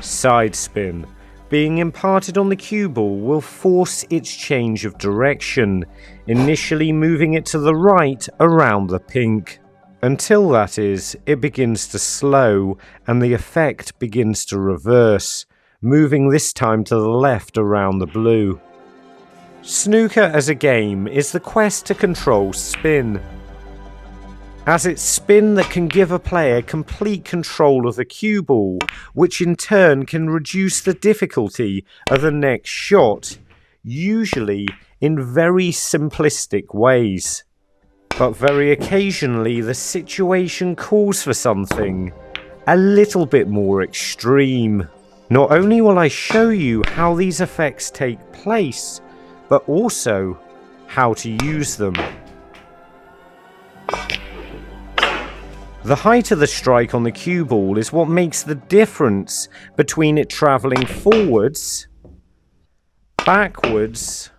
Side spin, being imparted on the cue ball, will force its change of direction, initially moving it to the right around the pink. Until, that is, it begins to slow and the effect begins to reverse, moving this time to the left around the blue. Snooker as a game is the quest to control spin, as it's spin that can give a player complete control of the cue ball, which in turn can reduce the difficulty of the next shot, usually in very simplistic ways. But very occasionally the situation calls for something a little bit more extreme. Not only will I show you how these effects take place, but also how to use them. The height of the strike on the cue ball is what makes the difference between it travelling forwards, backwards,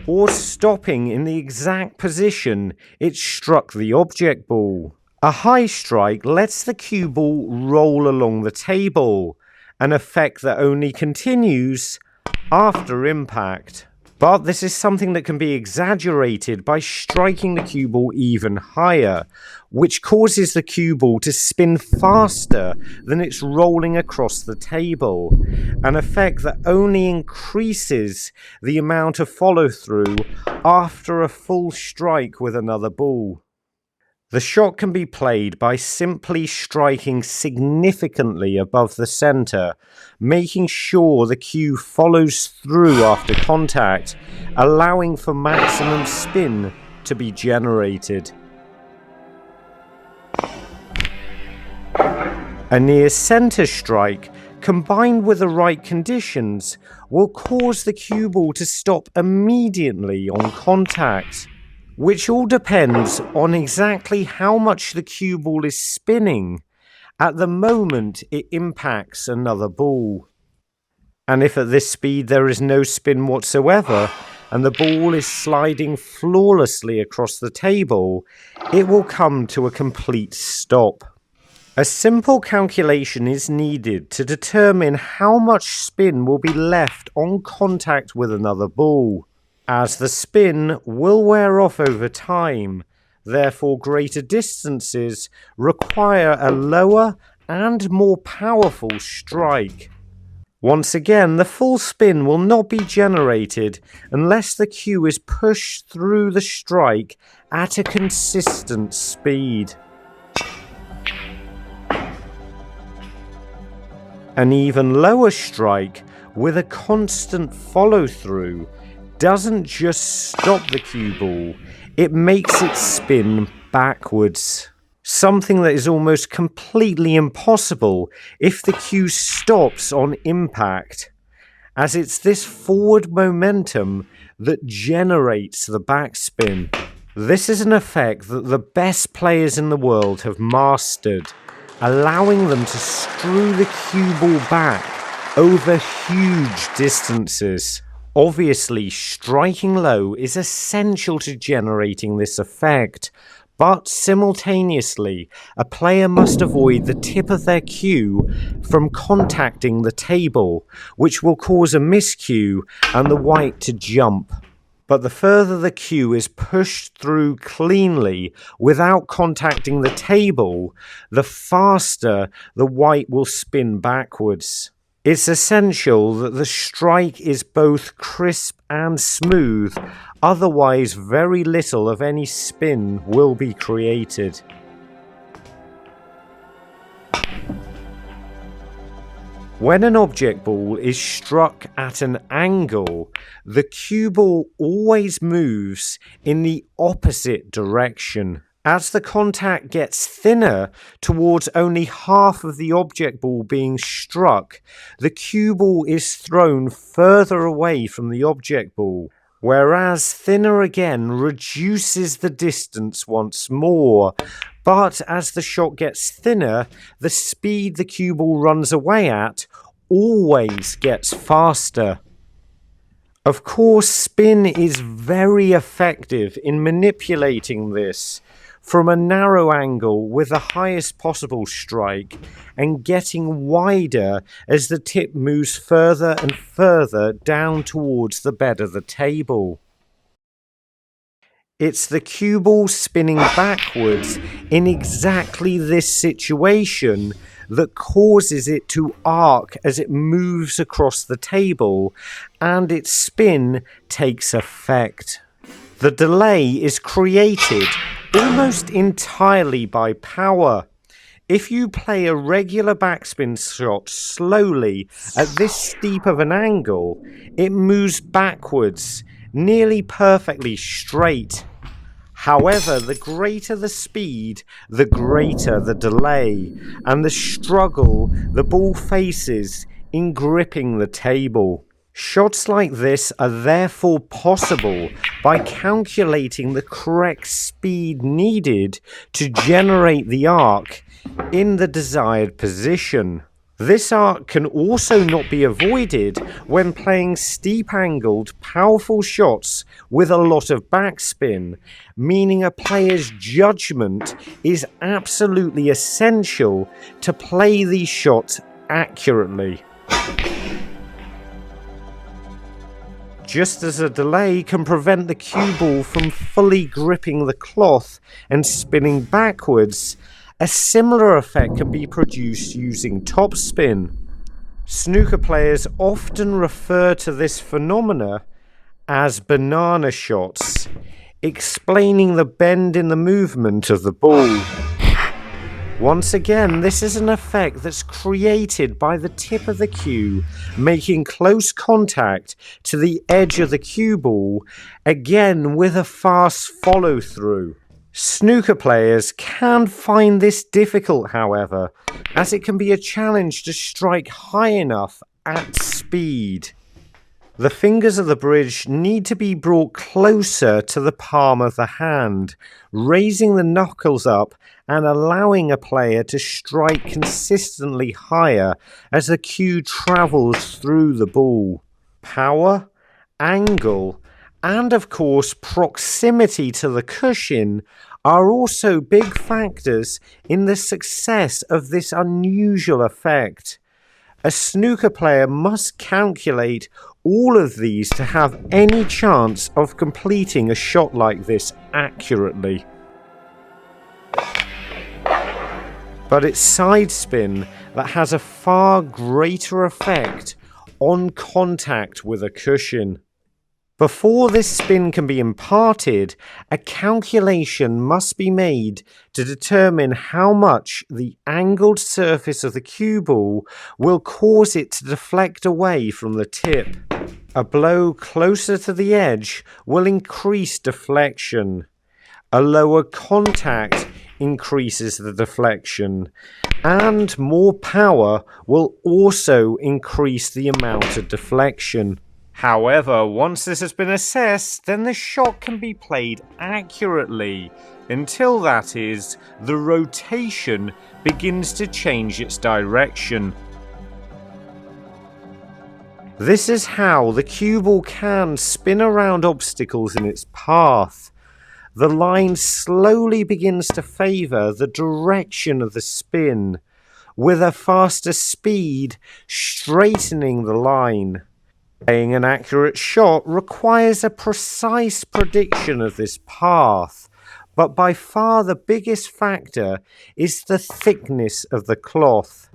or stopping in the exact position it struck the object ball. A high strike lets the cue ball roll along the table, an effect that only continues after impact. But this is something that can be exaggerated by striking the cue ball even higher, which causes the cue ball to spin faster than it's rolling across the table, an effect that only increases the amount of follow-through after a full strike with another ball. The shot can be played by simply striking significantly above the centre, making sure the cue follows through after contact, allowing for maximum spin to be generated. A near centre strike, combined with the right conditions, will cause the cue ball to stop immediately on contact, which all depends on exactly how much the cue ball is spinning at the moment it impacts another ball. And if at this speed there is no spin whatsoever, and the ball is sliding flawlessly across the table, it will come to a complete stop. A simple calculation is needed to determine how much spin will be left on contact with another ball, as the spin will wear off over time. Therefore, greater distances require a lower and more powerful strike. Once again, the full spin will not be generated unless the cue is pushed through the strike at a consistent speed. An even lower strike with a constant follow-through doesn't just stop the cue ball, it makes it spin backwards. Something that is almost completely impossible if the cue stops on impact, as it's this forward momentum that generates the backspin. This is an effect that the best players in the world have mastered, allowing them to strew the cue ball back over huge distances. Obviously, striking low is essential to generating this effect, but simultaneously, a player must avoid the tip of their cue from contacting the table, which will cause a miscue and the white to jump. But the further the cue is pushed through cleanly without contacting the table, the faster the white will spin backwards. It's essential that the strike is both crisp and smooth, otherwise very little of any spin will be created. When an object ball is struck at an angle, the cue ball always moves in the opposite direction. As the contact gets thinner towards only half of the object ball being struck, the cue ball is thrown further away from the object ball, whereas thinner again reduces the distance once more. But as the shot gets thinner, the speed the cue ball runs away at always gets faster. Of course, spin is very effective in manipulating this. from a narrow angle with the highest possible strike and getting wider as the tip moves further and further down towards the bed of the table. It's the cue ball spinning backwards in exactly this situation that causes it to arc as it moves across the table, and its spin takes effect. The delay is created almost entirely by power. If you play a regular backspin shot slowly at this steep of an angle, it moves backwards, nearly perfectly straight. However, the greater the speed, the greater the delay, and the struggle the ball faces in gripping the table. Shots like this are therefore possible by calculating the correct speed needed to generate the arc in the desired position. This arc can also not be avoided when playing steep-angled, powerful shots with a lot of backspin, meaning a player's judgment is absolutely essential to play these shots accurately. Just as a delay can prevent the cue ball from fully gripping the cloth and spinning backwards, a similar effect can be produced using topspin. Snooker players often refer to this phenomena as banana shots, explaining the bend in the movement of the ball. Once again, this is an effect that's created by the tip of the cue making close contact to the edge of the cue ball, again with a fast follow-through. Snooker players can find this difficult, however, as it can be a challenge to strike high enough at speed. The fingers of the bridge need to be brought closer to the palm of the hand, raising the knuckles up and allowing a player to strike consistently higher as the cue travels through the ball. Power, angle, and of course proximity to the cushion are also big factors in the success of this unusual effect. A snooker player must calculate all of these to have any chance of completing a shot like this accurately. But it's side spin that has a far greater effect on contact with a cushion. Before this spin can be imparted, a calculation must be made to determine how much the angled surface of the cue ball will cause it to deflect away from the tip. A blow closer to the edge will increase deflection. A lower contact increases the deflection, and more power will also increase the amount of deflection. However, once this has been assessed, then the shot can be played accurately, until that is, the rotation begins to change its direction. This is how the cue ball can spin around obstacles in its path. The line slowly begins to favour the direction of the spin, with a faster speed straightening the line. Playing an accurate shot requires a precise prediction of this path, but by far the biggest factor is the thickness of the cloth,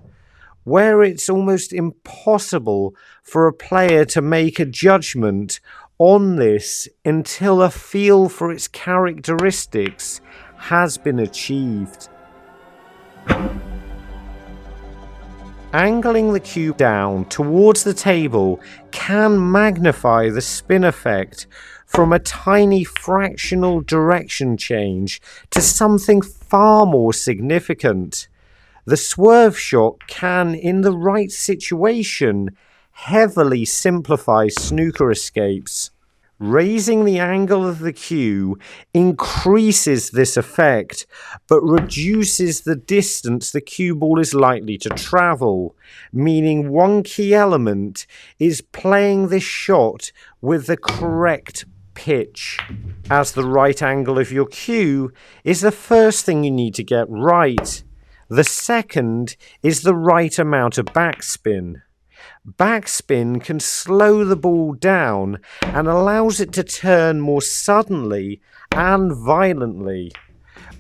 where it's almost impossible for a player to make a judgment on this until a feel for its characteristics has been achieved. Angling the cue down towards the table can magnify the spin effect from a tiny fractional direction change to something far more significant. The swerve shot can, in the right situation, heavily simplify snooker escapes. Raising the angle of the cue increases this effect, but reduces the distance the cue ball is likely to travel, meaning one key element is playing this shot with the correct pitch, as the right angle of your cue is the first thing you need to get right. The second is the right amount of backspin. Backspin can slow the ball down and allows it to turn more suddenly and violently.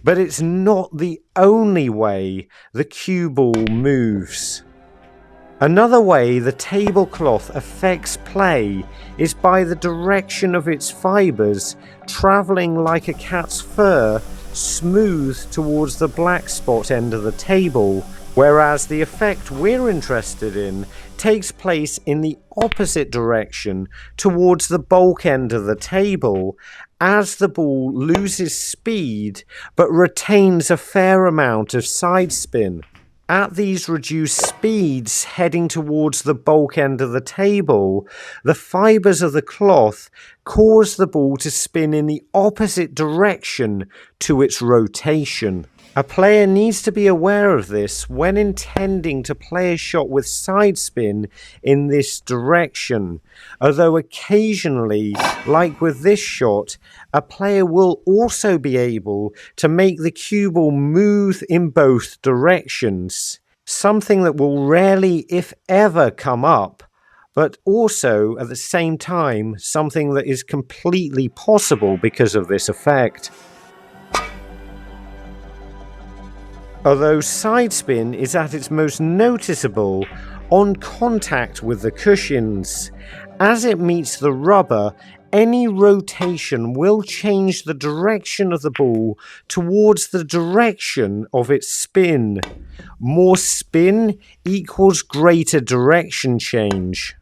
But it's not the only way the cue ball moves. Another way the tablecloth affects play is by the direction of its fibers travelling like a cat's fur smooth towards the black spot end of the table, whereas the effect we're interested in takes place in the opposite direction towards the bulk end of the table as the ball loses speed but retains a fair amount of side spin. At these reduced speeds heading towards the bulk end of the table, the fibers of the cloth cause the ball to spin in the opposite direction to its rotation. A player needs to be aware of this when intending to play a shot with side spin in this direction, although occasionally, like with this shot, a player will also be able to make the cue ball move in both directions, something that will rarely, if ever, come up, but also at the same time something that is completely possible because of this effect. Although side spin is at its most noticeable on contact with the cushions, as it meets the rubber, any rotation will change the direction of the ball towards the direction of its spin. More spin equals greater direction change.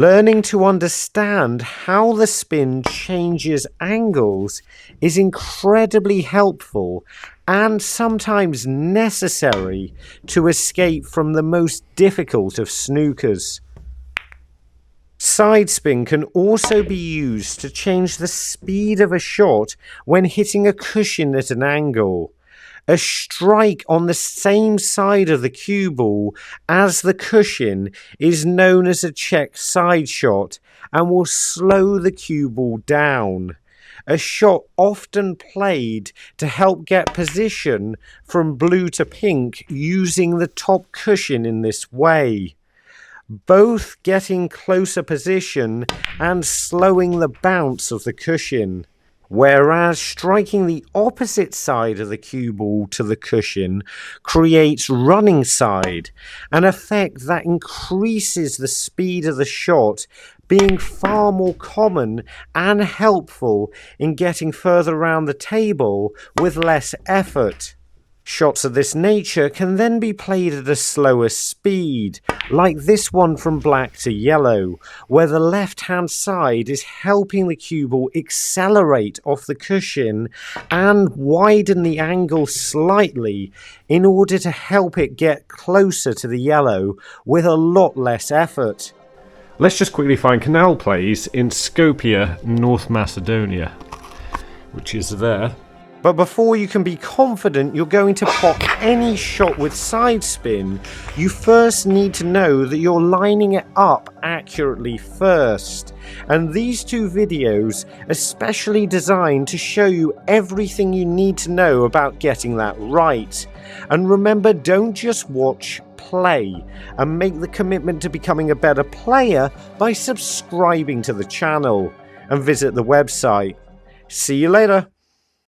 Learning to understand how the spin changes angles is incredibly helpful and sometimes necessary to escape from the most difficult of snookers. Side spin can also be used to change the speed of a shot when hitting a cushion at an angle. A strike on the same side of the cue ball as the cushion is known as a check side shot and will slow the cue ball down. A shot often played to help get position from blue to pink using the top cushion in this way, both getting closer position and slowing the bounce of the cushion. Whereas striking the opposite side of the cue ball to the cushion creates running side, an effect that increases the speed of the shot, being far more common and helpful in getting further around the table with less effort. Shots of this nature can then be played at a slower speed, like this one from black to yellow, where the left-hand side is helping the cue ball accelerate off the cushion and widen the angle slightly in order to help it get closer to the yellow with a lot less effort. Let's just quickly find Canal Plays in Skopje, North Macedonia, which is there. But before you can be confident you're going to pop any shot with side spin, you first need to know that you're lining it up accurately first. And these two videos are specially designed to show you everything you need to know about getting that right. And remember, don't just watch, play, and make the commitment to becoming a better player by subscribing to the channel and visit the website. See you later.